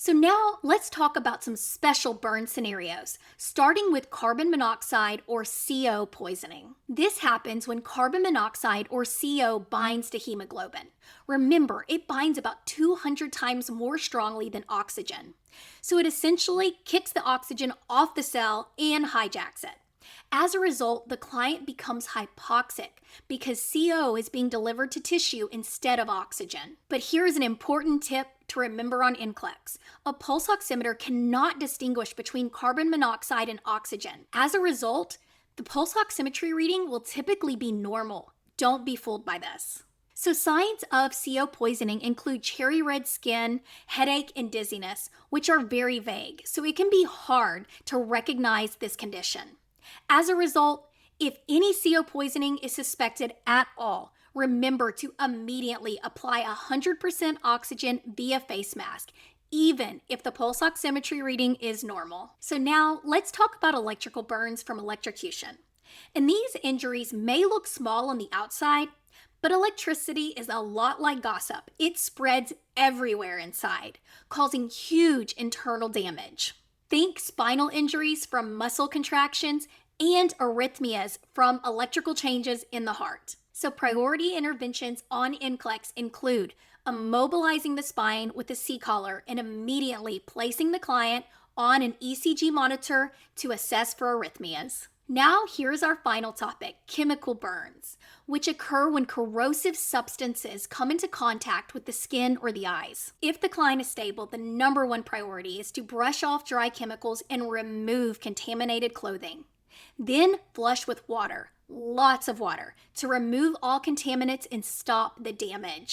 So now let's talk about some special burn scenarios, starting with carbon monoxide or CO poisoning. This happens when carbon monoxide or CO binds to hemoglobin. Remember, it binds about 200 times more strongly than oxygen. So it essentially kicks the oxygen off the cell and hijacks it. As a result, the client becomes hypoxic because CO is being delivered to tissue instead of oxygen. But here's an important tip to remember on NCLEX. A pulse oximeter cannot distinguish between carbon monoxide and oxygen. As a result, the pulse oximetry reading will typically be normal. Don't be fooled by this. So signs of CO poisoning include cherry red skin, headache, and dizziness, which are very vague, so it can be hard to recognize this condition. As a result, if any CO poisoning is suspected at all, remember to immediately apply 100% oxygen via face mask, even if the pulse oximetry reading is normal. So now let's talk about electrical burns from electrocution. And these injuries may look small on the outside, but electricity is a lot like gossip. It spreads everywhere inside, causing huge internal damage. Think spinal injuries from muscle contractions and arrhythmias from electrical changes in the heart. So priority interventions on NCLEX include immobilizing the spine with a C-collar and immediately placing the client on an ECG monitor to assess for arrhythmias. Now here's our final topic, chemical burns, which occur when corrosive substances come into contact with the skin or the eyes. If the client is stable, the number one priority is to brush off dry chemicals and remove contaminated clothing. Then flush with water, lots of water, to remove all contaminants and stop the damage.